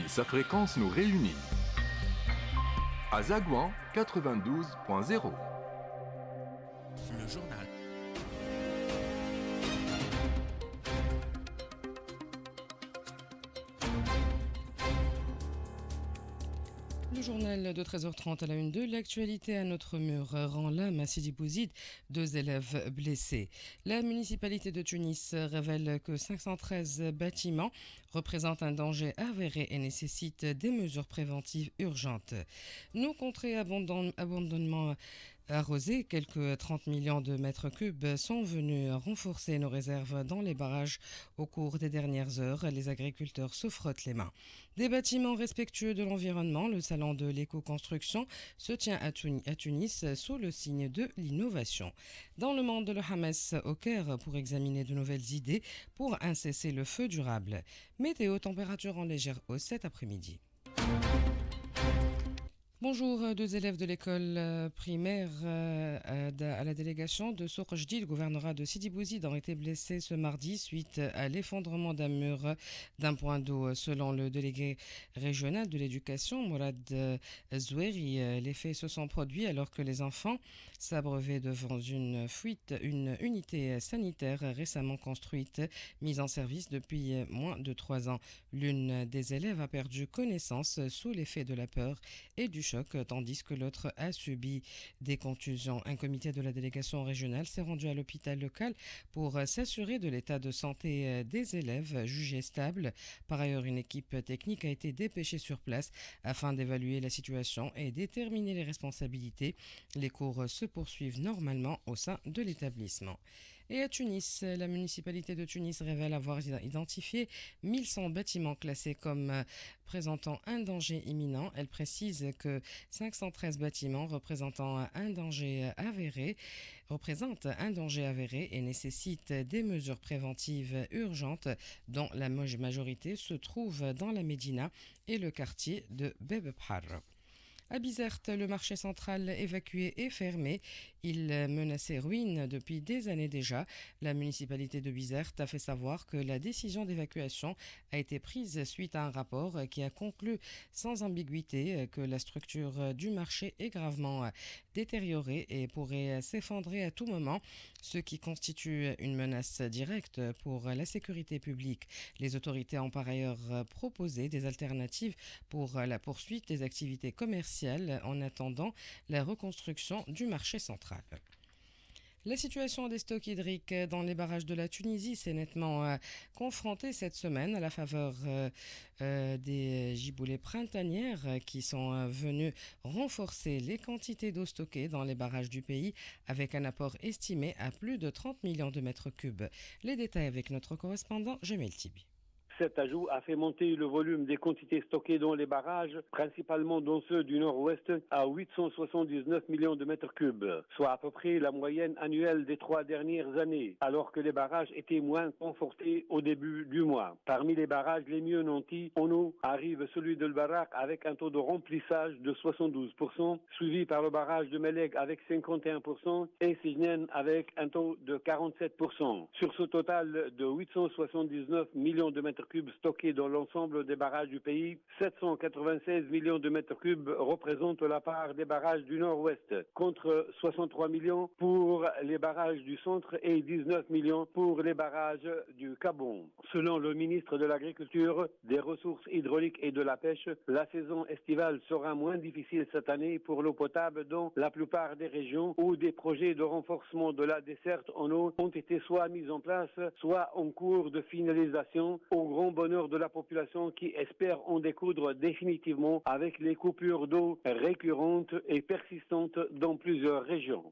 sa fréquence nous réunit. À Zagouan, 92.0. Le journal. Le journal de 13h30 à la une de l'actualité à notre mur rend l'âme à Sidi Bouzid, 2 élèves blessés. La municipalité de Tunis révèle que 513 bâtiments représentent un danger avéré et nécessitent des mesures préventives urgentes. Nos contrées abandonnement arrosées, quelques 30 millions de mètres cubes, sont venus renforcer nos réserves dans les barrages. Au cours des dernières heures, les agriculteurs se frottent les mains. Des bâtiments respectueux de l'environnement, le salon de l'éco-construction se tient à Tunis sous le signe de l'innovation. Dans le monde, le Hamas au Caire pour examiner de nouvelles idées pour un cessez-le-feu durable. Météo, température en légère hausse cet après-midi. Bonjour, 2 élèves de l'école primaire à la délégation de Souk Jdid, le gouvernorat de Sidi Bouzid, ont été blessés ce mardi suite à l'effondrement d'un mur d'un point d'eau. Selon le délégué régional de l'éducation, Mourad Zoueri, les faits se sont produits alors que les enfants s'abreuvaient devant une unité sanitaire récemment construite, mise en service depuis moins de 3 ans. L'une des élèves a perdu connaissance sous l'effet de la peur et du choc, tandis que l'autre a subi des contusions. Un comité de la délégation régionale s'est rendu à l'hôpital local pour s'assurer de l'état de santé des élèves jugés stables. Par ailleurs, une équipe technique a été dépêchée sur place afin d'évaluer la situation et déterminer les responsabilités. Les cours se poursuivent normalement au sein de l'établissement. Et à Tunis, la municipalité de Tunis révèle avoir identifié 1100 bâtiments classés comme présentant un danger imminent. Elle précise que 513 bâtiments représentent un danger avéré et nécessitent des mesures préventives urgentes dont la majorité se trouve dans la Médina et le quartier de Bebebhar. À Bizerte, le marché central évacué et fermé. Il menaçait ruine depuis des années déjà. La municipalité de Bizerte a fait savoir que la décision d'évacuation a été prise suite à un rapport qui a conclu sans ambiguïté que la structure du marché est gravement détériorée et pourrait s'effondrer à tout moment, ce qui constitue une menace directe pour la sécurité publique. Les autorités ont par ailleurs proposé des alternatives pour la poursuite des activités commerciales en attendant la reconstruction du marché central. La situation des stocks hydriques dans les barrages de la Tunisie s'est nettement confrontée cette semaine à la faveur des giboulées printanières qui sont venues renforcer les quantités d'eau stockées dans les barrages du pays avec un apport estimé à plus de 30 millions de mètres cubes. Les détails avec notre correspondant Jamel Tibi. Cet ajout a fait monter le volume des quantités stockées dans les barrages, principalement dans ceux du nord-ouest, à 879 millions de mètres cubes, soit à peu près la moyenne annuelle des 3 dernières années, alors que les barrages étaient moins confortés au début du mois. Parmi les barrages les mieux nantis, en eau, arrive celui de Barak avec un taux de remplissage de 72%, suivi par le barrage de Melek avec 51% et Sijnen avec un taux de 47%. Sur ce total de 879 millions de mètres cubes stockés dans l'ensemble des barrages du pays, 796 millions de mètres cubes représentent la part des barrages du nord-ouest, contre 63 millions pour les barrages du centre et 19 millions pour les barrages du Gabon. Selon le ministre de l'Agriculture, des Ressources hydrauliques et de la Pêche, la saison estivale sera moins difficile cette année pour l'eau potable dans la plupart des régions où des projets de renforcement de la desserte en eau ont été soit mis en place, soit en cours de finalisation, au grand bonheur de la population qui espère en découdre définitivement avec les coupures d'eau récurrentes et persistantes dans plusieurs régions.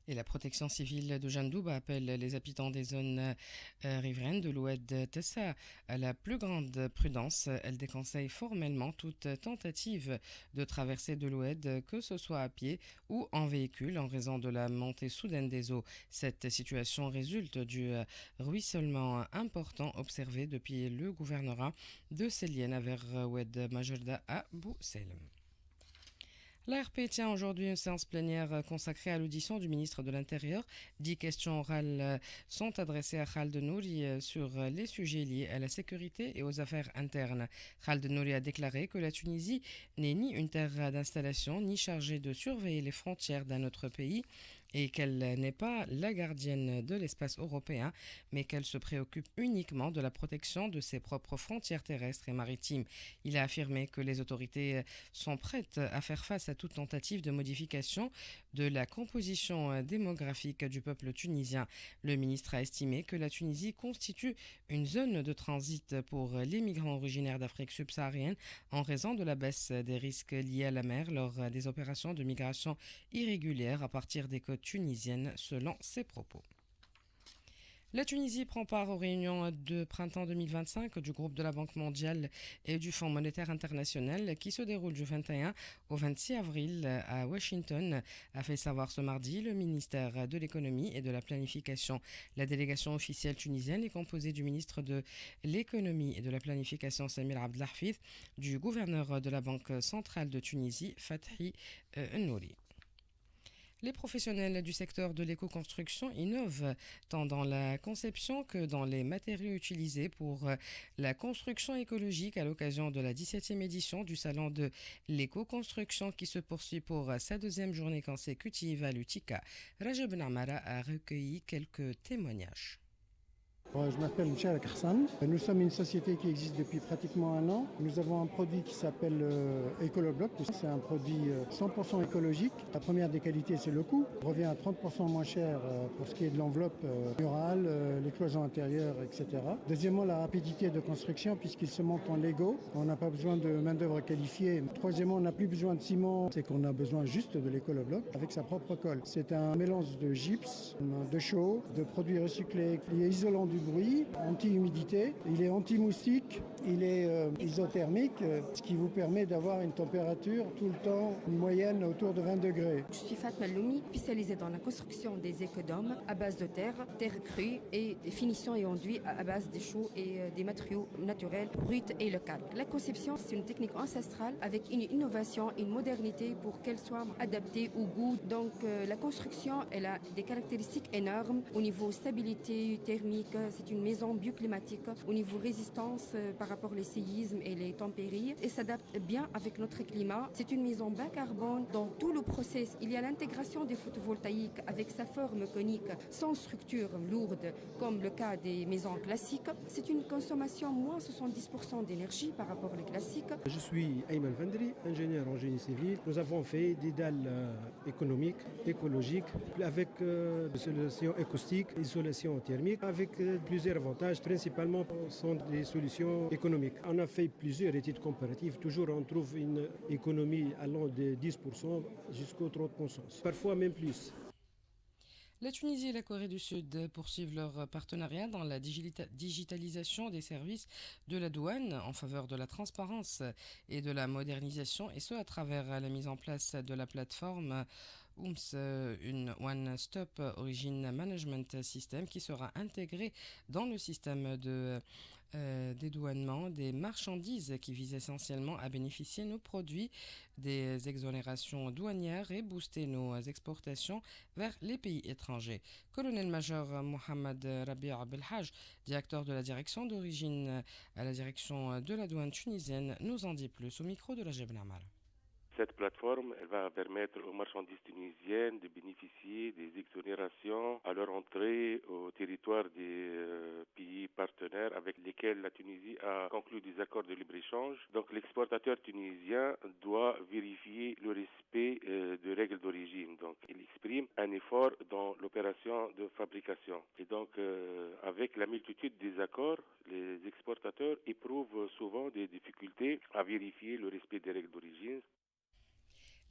Et la protection civile de Jandouba appelle les habitants des zones riveraines de l'Oued Tessa à la plus grande prudence. Elle déconseille formellement toute tentative de traversée de l'Oued, que ce soit à pied ou en véhicule, en raison de la montée soudaine des eaux. Cette situation résulte du ruissellement important observé depuis le gouvernorat de Célienne vers Oued Majerda à Bou Selem. L'ARP tient aujourd'hui une séance plénière consacrée à l'audition du ministre de l'Intérieur. 10 questions orales sont adressées à Khaled Nouri sur les sujets liés à la sécurité et aux affaires internes. Khaled Nouri a déclaré que la Tunisie n'est ni une terre d'installation ni chargée de surveiller les frontières d'un autre pays et qu'elle n'est pas la gardienne de l'espace européen, mais qu'elle se préoccupe uniquement de la protection de ses propres frontières terrestres et maritimes. Il a affirmé que les autorités sont prêtes à faire face à toute tentative de modification de la composition démographique du peuple tunisien. Le ministre a estimé que la Tunisie constitue une zone de transit pour les migrants originaires d'Afrique subsaharienne en raison de la baisse des risques liés à la mer lors des opérations de migration irrégulière à partir des côtes tunisiennes, selon ses propos. La Tunisie prend part aux réunions de printemps 2025 du groupe de la Banque mondiale et du Fonds monétaire international qui se déroulent du 21 au 26 avril à Washington, a fait savoir ce mardi le ministère de l'économie et de la planification. La délégation officielle tunisienne est composée du ministre de l'économie et de la planification Samir Abdelhafid, du gouverneur de la Banque centrale de Tunisie Fathi Nouri. Les professionnels du secteur de l'éco-construction innovent tant dans la conception que dans les matériaux utilisés pour la construction écologique à l'occasion de la 17e édition du Salon de l'éco-construction qui se poursuit pour sa deuxième journée consécutive à l'UTICA. Rajab Namara a recueilli quelques témoignages. Je m'appelle Mchalak Hassan. Nous sommes une société qui existe depuis pratiquement un an. Nous avons un produit qui s'appelle EcoloBlock. C'est un produit 100% écologique. La première des qualités, c'est le coût. Il revient à 30% moins cher pour ce qui est de l'enveloppe murale, les cloisons intérieures, etc. Deuxièmement, la rapidité de construction puisqu'il se monte en Lego. On n'a pas besoin de main-d'œuvre qualifiée. Troisièmement, on n'a plus besoin de ciment. C'est qu'on a besoin juste de l'EcoloBlock avec sa propre colle. C'est un mélange de gypse, de chaux, de produits recyclés. Il est isolant du bruit, anti-humidité, il est anti-moustique, il est isothermique, ce qui vous permet d'avoir une température tout le temps, une moyenne autour de 20 degrés. Je suis Fatma Loumi, spécialisée dans la construction des écodomes à base de terre crue et des finitions et enduits à base des chaux et des matériaux naturels, bruts et locaux. La conception, c'est une technique ancestrale avec une innovation, une modernité pour qu'elle soit adaptée au goût. Donc la construction, elle a des caractéristiques énormes au niveau stabilité thermique. C'est une maison bioclimatique au niveau résistance par rapport aux séismes et les tempéries et s'adapte bien avec notre climat. C'est une maison bas carbone. Dans tout le process, il y a l'intégration des photovoltaïques avec sa forme conique sans structure lourde comme le cas des maisons classiques. C'est une consommation moins 70% d'énergie par rapport aux classiques. Je suis Ayman Vendri, ingénieur en génie civil. Nous avons fait des dalles économiques, écologiques, avec isolation acoustique, isolation thermique, avec plusieurs avantages, principalement sont des solutions économiques. On a fait plusieurs études comparatives, toujours on trouve une économie allant de 10% jusqu'au 30%, parfois même plus. La Tunisie et la Corée du Sud poursuivent leur partenariat dans la digitalisation des services de la douane en faveur de la transparence et de la modernisation, et ce à travers la mise en place de la plateforme OOMS, une One Stop Origin Management System qui sera intégrée dans le système de dédouanement des marchandises qui vise essentiellement à bénéficier nos produits des exonérations douanières et booster nos exportations vers les pays étrangers. Colonel-major Mohamed Rabi' Belhaj, directeur de la direction d'origine à la direction de la douane tunisienne, nous en dit plus au micro de la Rajab Namara. Cette plateforme, elle va permettre aux marchandises tunisiennes de bénéficier des exonérations à leur entrée au territoire des pays partenaires avec lesquels la Tunisie a conclu des accords de libre-échange. Donc l'exportateur tunisien doit vérifier le respect de règles d'origine. Donc il exprime un effort dans l'opération de fabrication. Et donc avec la multitude des accords, les exportateurs éprouvent souvent des difficultés à vérifier le respect des règles d'origine.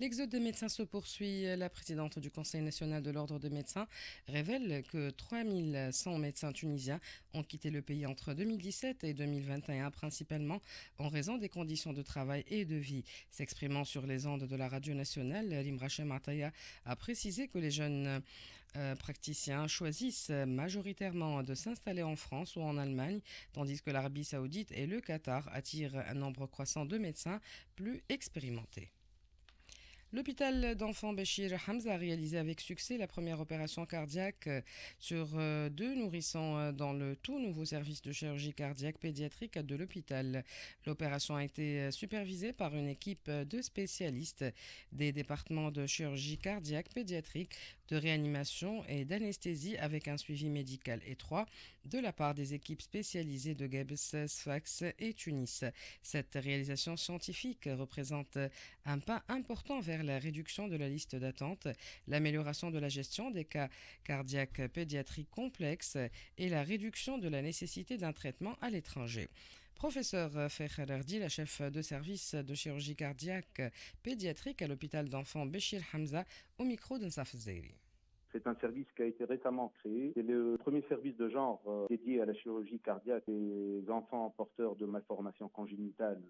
L'exode des médecins se poursuit. La présidente du Conseil national de l'ordre des médecins révèle que 3100 médecins tunisiens ont quitté le pays entre 2017 et 2021, principalement en raison des conditions de travail et de vie. S'exprimant sur les ondes de la radio nationale, Limrachem Ataya a précisé que les jeunes praticiens choisissent majoritairement de s'installer en France ou en Allemagne, tandis que l'Arabie saoudite et le Qatar attirent un nombre croissant de médecins plus expérimentés. L'hôpital d'enfants Béchir Hamza a réalisé avec succès la première opération cardiaque sur deux nourrissons dans le tout nouveau service de chirurgie cardiaque pédiatrique de l'hôpital. L'opération a été supervisée par une équipe de spécialistes des départements de chirurgie cardiaque pédiatrique, de réanimation et d'anesthésie avec un suivi médical étroit de la part des équipes spécialisées de Gebs, Sfax et Tunis. Cette réalisation scientifique représente un pas important vers la réduction de la liste d'attente, l'amélioration de la gestion des cas cardiaques pédiatriques complexes et la réduction de la nécessité d'un traitement à l'étranger. Professeur Fekher Erdi, la chef de service de chirurgie cardiaque pédiatrique à l'hôpital d'enfants Béchir Hamza, au micro d'Nsaf Zairi. C'est un service qui a été récemment créé. C'est le premier service de genre dédié à la chirurgie cardiaque des enfants porteurs de malformations congénitales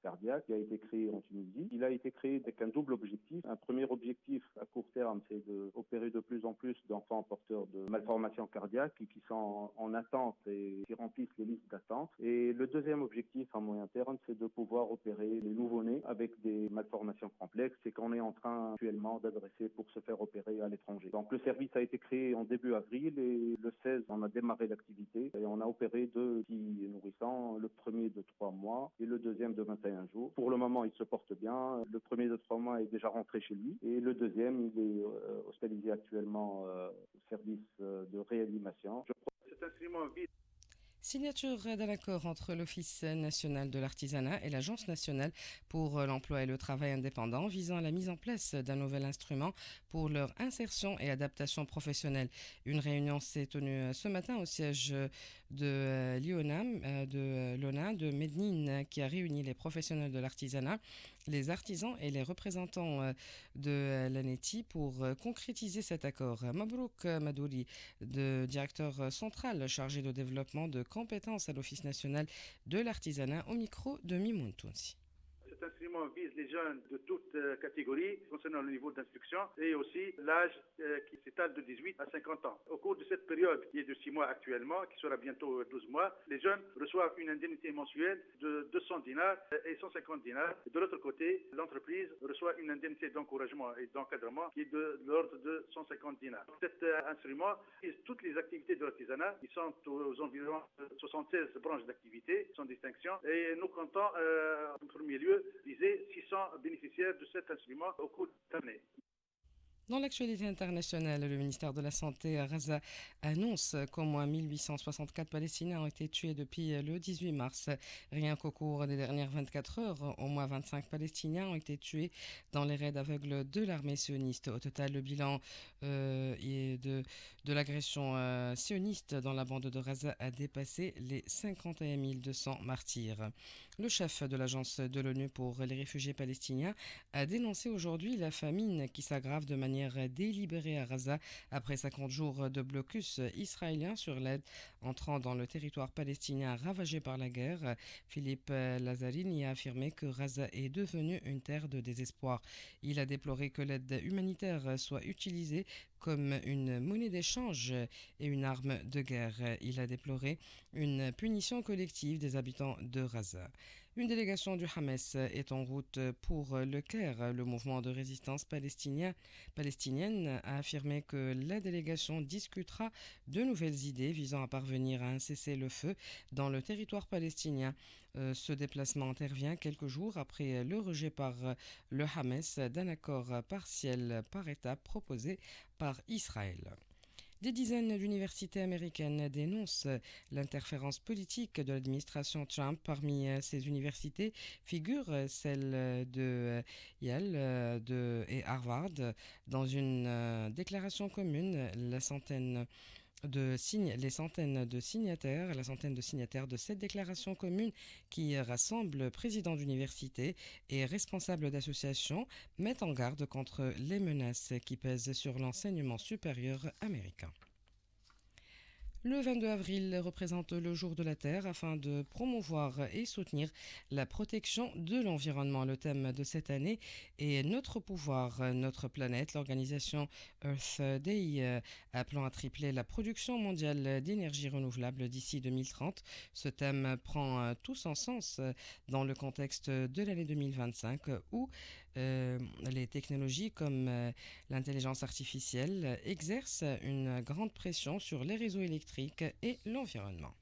cardiaques, qui a été créé en Tunisie. Il a été créé avec un double objectif. Un premier objectif à court terme, c'est d'opérer de plus en plus d'enfants porteurs de malformations cardiaques qui sont en attente et qui remplissent les listes d'attente. Et le deuxième objectif à moyen terme, c'est de pouvoir opérer les nouveau-nés avec des malformations complexes. C'est qu'on est en train actuellement d'adresser pour se faire opérer à l'étranger. Donc le service a été créé en début avril et le 16, on a démarré l'activité et on a opéré 2 petits nourrissons, le premier de 3 mois et le deuxième de 21 jours. Pour le moment, il se porte bien. Le premier de 3 mois est déjà rentré chez lui et le deuxième, il est hospitalisé actuellement au service de réanimation. Cet instrument vise. Signature d'un accord entre l'Office national de l'artisanat et l'Agence nationale pour l'emploi et le travail indépendant visant à la mise en place d'un nouvel instrument pour leur insertion et adaptation professionnelle. Une réunion s'est tenue ce matin au siège de l'ONA de Mednine qui a réuni les professionnels de l'artisanat, les artisans et les représentants de l'ANETI pour concrétiser cet accord. Mabrouk Madouri, directeur central chargé de développement de compétences à l'Office national de l'artisanat, au micro de Mimoun Tounsi. Cet instrument vise les jeunes de toutes catégories concernant le niveau d'instruction et aussi l'âge qui s'étale de 18 à 50 ans. Au cours de cette période qui est de 6 mois actuellement, qui sera bientôt 12 mois, les jeunes reçoivent une indemnité mensuelle de 200 dinars et 150 dinars. De l'autre côté, l'entreprise reçoit une indemnité d'encouragement et d'encadrement qui est de l'ordre de 150 dinars. Cet instrument vise toutes les activités de l'artisanat. Ils sont aux environs de 76 branches d'activité, sans distinction, et nous comptons en premier lieu viser 600 bénéficiaires de cet instrument au cours de l'année. Dans l'actualité internationale, le ministère de la Santé à Gaza annonce qu'au moins 1864 Palestiniens ont été tués depuis le 18 mars. Rien qu'au cours des dernières 24 heures, au moins 25 Palestiniens ont été tués dans les raids aveugles de l'armée sioniste. Au total, le bilan de l'agression sioniste dans la bande de Gaza a dépassé les 51 200 martyrs. Le chef de l'agence de l'ONU pour les réfugiés palestiniens a dénoncé aujourd'hui la famine qui s'aggrave de manière délibérée à Gaza après 50 jours de blocus israélien sur l'aide entrant dans le territoire palestinien ravagé par la guerre. Philippe Lazzarini a affirmé que Gaza est devenue une terre de désespoir. Il a déploré que l'aide humanitaire soit utilisée comme une monnaie d'échange et une arme de guerre. Il a déploré une punition collective des habitants de Gaza. Une délégation du Hamas est en route pour le Caire. Le mouvement de résistance palestinienne a affirmé que la délégation discutera de nouvelles idées visant à parvenir à un cessez-le-feu dans le territoire palestinien. Ce déplacement intervient quelques jours après le rejet par le Hamas d'un accord partiel par étapes proposé par Israël. Des dizaines d'universités américaines dénoncent l'interférence politique de l'administration Trump. Parmi ces universités figurent celles de Yale et Harvard. Dans une déclaration commune, la centaine de signataires de cette déclaration commune qui rassemble présidents d'universités et responsables d'associations mettent en garde contre les menaces qui pèsent sur l'enseignement supérieur américain. Le 22 avril représente le jour de la Terre afin de promouvoir et soutenir la protection de l'environnement. Le thème de cette année est Notre pouvoir, notre planète. L'organisation Earth Day appelant à tripler la production mondiale d'énergie renouvelable d'ici 2030. Ce thème prend tout son sens dans le contexte de l'année 2025 où les technologies comme l'intelligence artificielle exercent une grande pression sur les réseaux électriques et l'environnement.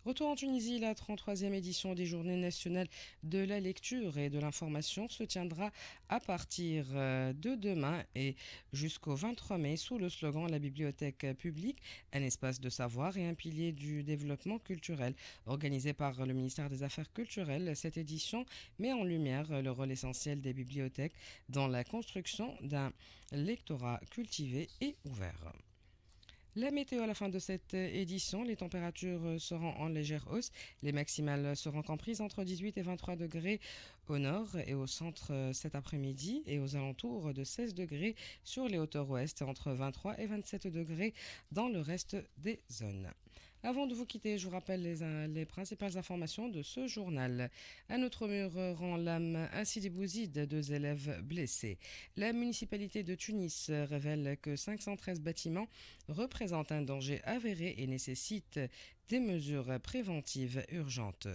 Retour en Tunisie, la 33e édition des Journées nationales de la lecture et de l'information se tiendra à partir de demain et jusqu'au 23 mai sous le slogan La bibliothèque publique, un espace de savoir et un pilier du développement culturel. Organisé par le ministère des Affaires culturelles, cette édition met en lumière le rôle essentiel des bibliothèques dans la construction d'un lectorat cultivé et ouvert. La météo à la fin de cette édition, les températures seront en légère hausse. Les maximales seront comprises entre 18 et 23 degrés au nord et au centre cet après-midi et aux alentours de 16 degrés sur les hauteurs ouest, entre 23 et 27 degrés dans le reste des zones. Avant de vous quitter, je vous rappelle les principales informations de ce journal. Un autre mur rend l'âme à Sidi Bouzid, 2 élèves blessés. La municipalité de Tunis révèle que 513 bâtiments représentent un danger avéré et nécessitent des mesures préventives urgentes.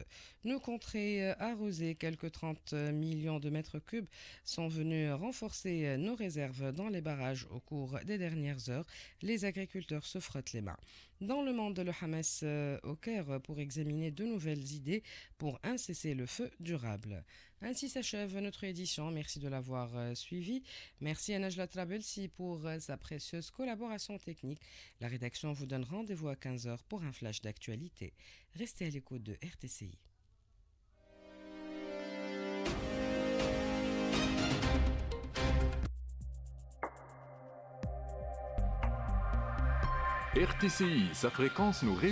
Nos contrées arrosées, quelques 30 millions de mètres cubes, sont venus renforcer nos réserves dans les barrages au cours des dernières heures. Les agriculteurs se frottent les mains. Dans le monde, le Hamas au Caire pour examiner de nouvelles idées pour un cessez-le-feu durable. Ainsi s'achève notre édition. Merci de l'avoir suivi. Merci à Najla Trabelsi pour sa précieuse collaboration technique. La rédaction vous donne rendez-vous à 15h pour un flash d'actualité. Restez à l'écoute de RTCI. RTCI, sa fréquence nous